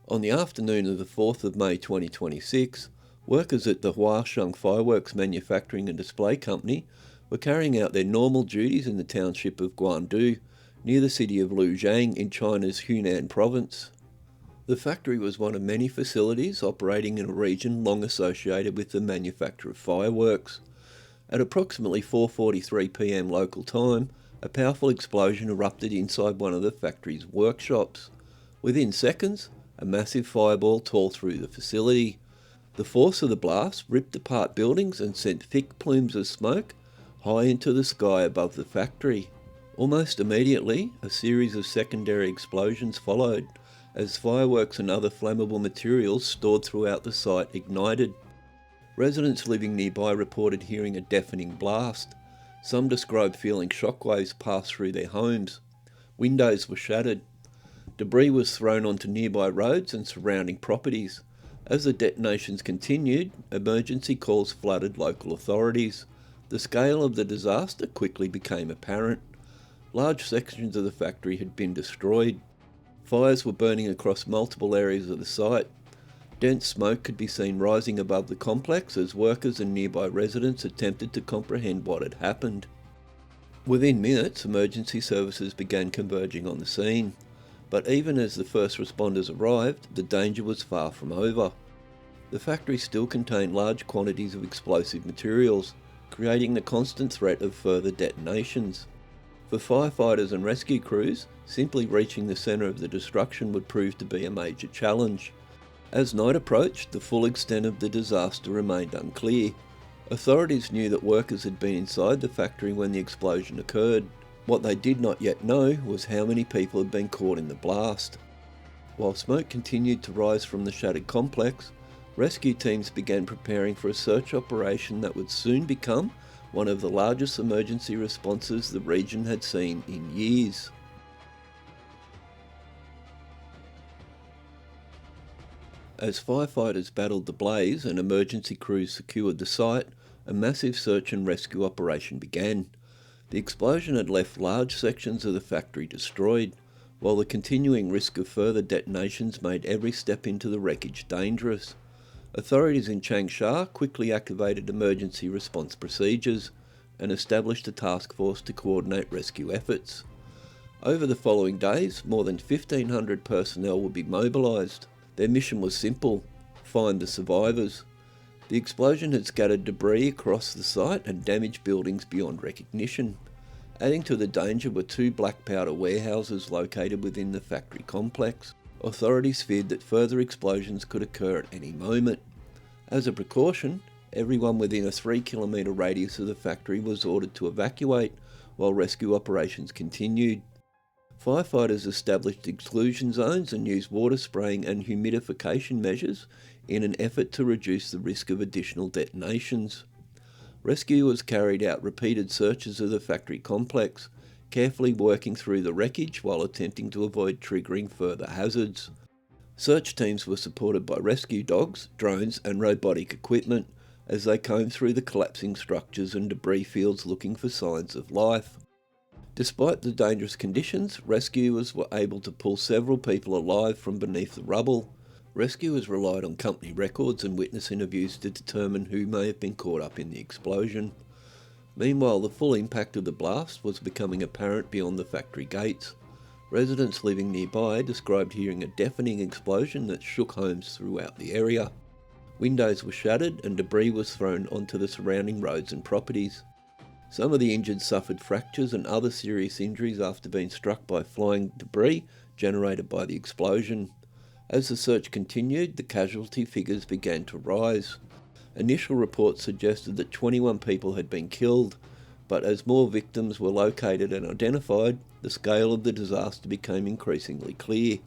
On the afternoon of the 4th of May 2026, workers at the Huasheng Fireworks manufacturing and display company were carrying out their normal duties in the township of Guandu, near the city of Liuyang in China's Hunan province. The factory was one of many facilities operating in a region long associated with the manufacture of fireworks. At approximately 4:43 p.m. local time, a powerful explosion erupted inside one of the factory's workshops. Within seconds, a massive fireball tore through the facility. The force of the blast ripped apart buildings and sent thick plumes of smoke high into the sky above the factory. Almost immediately, a series of secondary explosions followed, as fireworks and other flammable materials stored throughout the site ignited. Residents living nearby reported hearing a deafening blast. Some described feeling shockwaves pass through their homes. Windows were shattered. Debris was thrown onto nearby roads and surrounding properties. As the detonations continued, emergency calls flooded local authorities. The scale of the disaster quickly became apparent. Large sections of the factory had been destroyed. Fires were burning across multiple areas of the site. Dense smoke could be seen rising above the complex as workers and nearby residents attempted to comprehend what had happened. Within minutes, emergency services began converging on the scene. But even as the first responders arrived, the danger was far from over. The factory still contained large quantities of explosive materials, creating the constant threat of further detonations. For firefighters and rescue crews, simply reaching the centre of the destruction would prove to be a major challenge. As night approached, the full extent of the disaster remained unclear. Authorities knew that workers had been inside the factory when the explosion occurred. What they did not yet know was how many people had been caught in the blast. While smoke continued to rise from the shattered complex, rescue teams began preparing for a search operation that would soon become one of the largest emergency responses the region had seen in years. As firefighters battled the blaze and emergency crews secured the site, a massive search and rescue operation began. The explosion had left large sections of the factory destroyed, while the continuing risk of further detonations made every step into the wreckage dangerous. Authorities in Changsha quickly activated emergency response procedures and established a task force to coordinate rescue efforts. Over the following days, more than 1,500 personnel would be mobilised. Their mission was simple: find the survivors. The explosion had scattered debris across the site and damaged buildings beyond recognition. Adding to the danger were two black powder warehouses located within the factory complex. Authorities feared that further explosions could occur at any moment. As a precaution, everyone within a 3-kilometre radius of the factory was ordered to evacuate while rescue operations continued. Firefighters established exclusion zones and used water spraying and humidification measures in an effort to reduce the risk of additional detonations. Rescuers carried out repeated searches of the factory complex, carefully working through the wreckage while attempting to avoid triggering further hazards. Search teams were supported by rescue dogs, drones and robotic equipment as they combed through the collapsing structures and debris fields looking for signs of life. Despite the dangerous conditions, rescuers were able to pull several people alive from beneath the rubble. Rescuers relied on company records and witness interviews to determine who may have been caught up in the explosion. Meanwhile, the full impact of the blast was becoming apparent beyond the factory gates. Residents living nearby described hearing a deafening explosion that shook homes throughout the area. Windows were shattered and debris was thrown onto the surrounding roads and properties. Some of the injured suffered fractures and other serious injuries after being struck by flying debris generated by the explosion. As the search continued, the casualty figures began to rise. Initial reports suggested that 21 people had been killed, but as more victims were located and identified, the scale of the disaster became increasingly clear.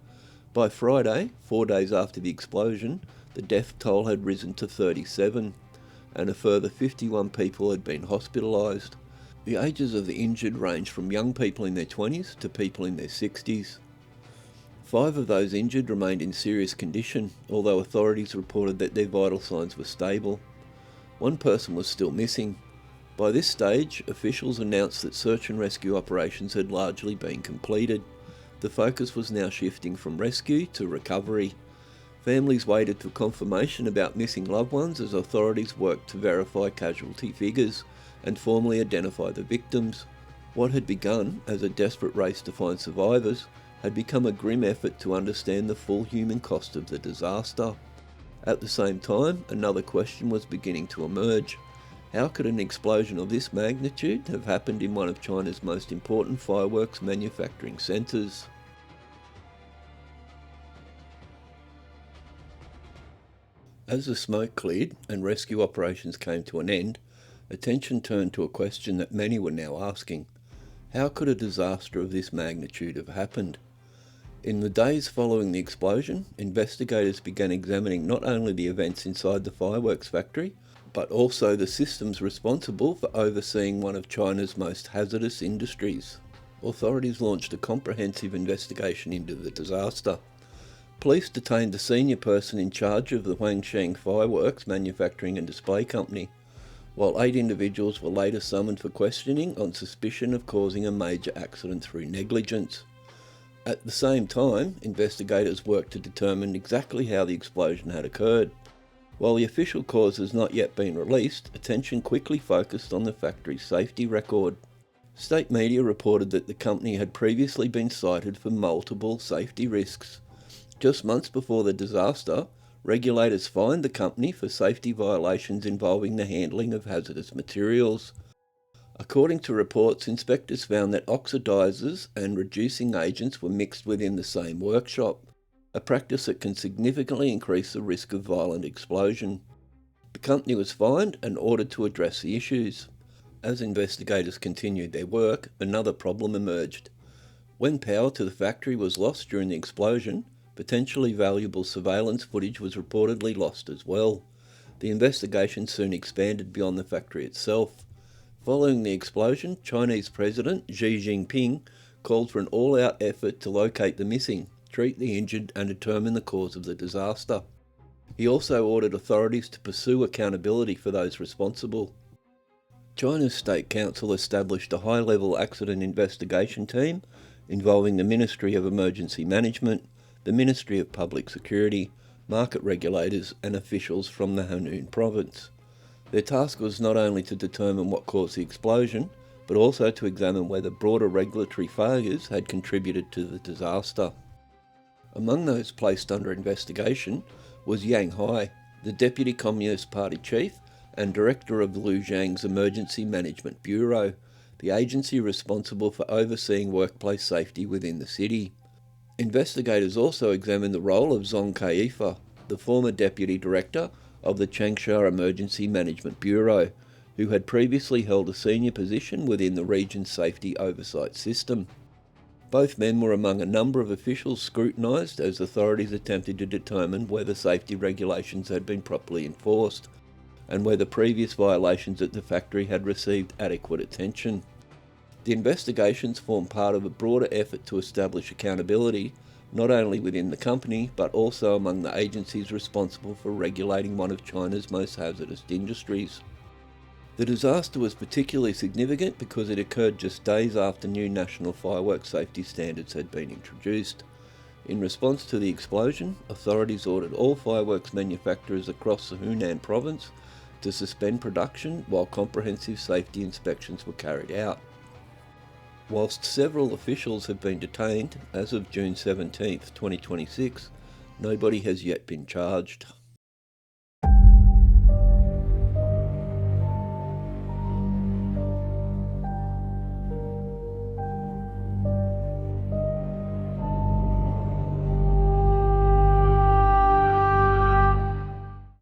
By Friday, 4 days after the explosion, the death toll had risen to 37, and a further 51 people had been hospitalised. The ages of the injured ranged from young people in their 20s to people in their 60s. 5 of those injured remained in serious condition, although authorities reported that their vital signs were stable. One person was still missing. By this stage, officials announced that search and rescue operations had largely been completed. The focus was now shifting from rescue to recovery. Families waited for confirmation about missing loved ones as authorities worked to verify casualty figures and formally identify the victims. What had begun as a desperate race to find survivors had become a grim effort to understand the full human cost of the disaster. At the same time, another question was beginning to emerge. How could an explosion of this magnitude have happened in one of China's most important fireworks manufacturing centres? As the smoke cleared and rescue operations came to an end, attention turned to a question that many were now asking. How could a disaster of this magnitude have happened? In the days following the explosion, investigators began examining not only the events inside the fireworks factory, but also the systems responsible for overseeing one of China's most hazardous industries. Authorities launched a comprehensive investigation into the disaster. Police detained the senior person in charge of the Huasheng Fireworks manufacturing and display company, while 8 individuals were later summoned for questioning on suspicion of causing a major accident through negligence. At the same time, investigators worked to determine exactly how the explosion had occurred. While the official cause has not yet been released, attention quickly focused on the factory's safety record. State media reported that the company had previously been cited for multiple safety risks. Just months before the disaster, regulators fined the company for safety violations involving the handling of hazardous materials. According to reports, inspectors found that oxidizers and reducing agents were mixed within the same workshop, a practice that can significantly increase the risk of violent explosion. The company was fined and ordered to address the issues. As investigators continued their work, another problem emerged. When power to the factory was lost during the explosion, potentially valuable surveillance footage was reportedly lost as well. The investigation soon expanded beyond the factory itself. Following the explosion, Chinese President Xi Jinping called for an all-out effort to locate the missing, treat the injured and determine the cause of the disaster. He also ordered authorities to pursue accountability for those responsible. China's State Council established a high-level accident investigation team involving the Ministry of Emergency Management, the Ministry of Public Security, market regulators and officials from the Hunan province. Their task was not only to determine what caused the explosion, but also to examine whether broader regulatory failures had contributed to the disaster. Among those placed under investigation was Yang Hai, the Deputy Communist Party Chief and Director of Liuyang's Emergency Management Bureau, the agency responsible for overseeing workplace safety within the city. Investigators also examined the role of Zhong Kaifa, the former Deputy Director of the Changsha Emergency Management Bureau, who had previously held a senior position within the region's safety oversight system. Both men were among a number of officials scrutinised as authorities attempted to determine whether safety regulations had been properly enforced and whether previous violations at the factory had received adequate attention. The investigations form part of a broader effort to establish accountability, not only within the company, but also among the agencies responsible for regulating one of China's most hazardous industries. The disaster was particularly significant because it occurred just days after new national fireworks safety standards had been introduced. In response to the explosion, authorities ordered all fireworks manufacturers across the Hunan province to suspend production while comprehensive safety inspections were carried out. Whilst several officials have been detained, as of June 17, 2026, nobody has yet been charged.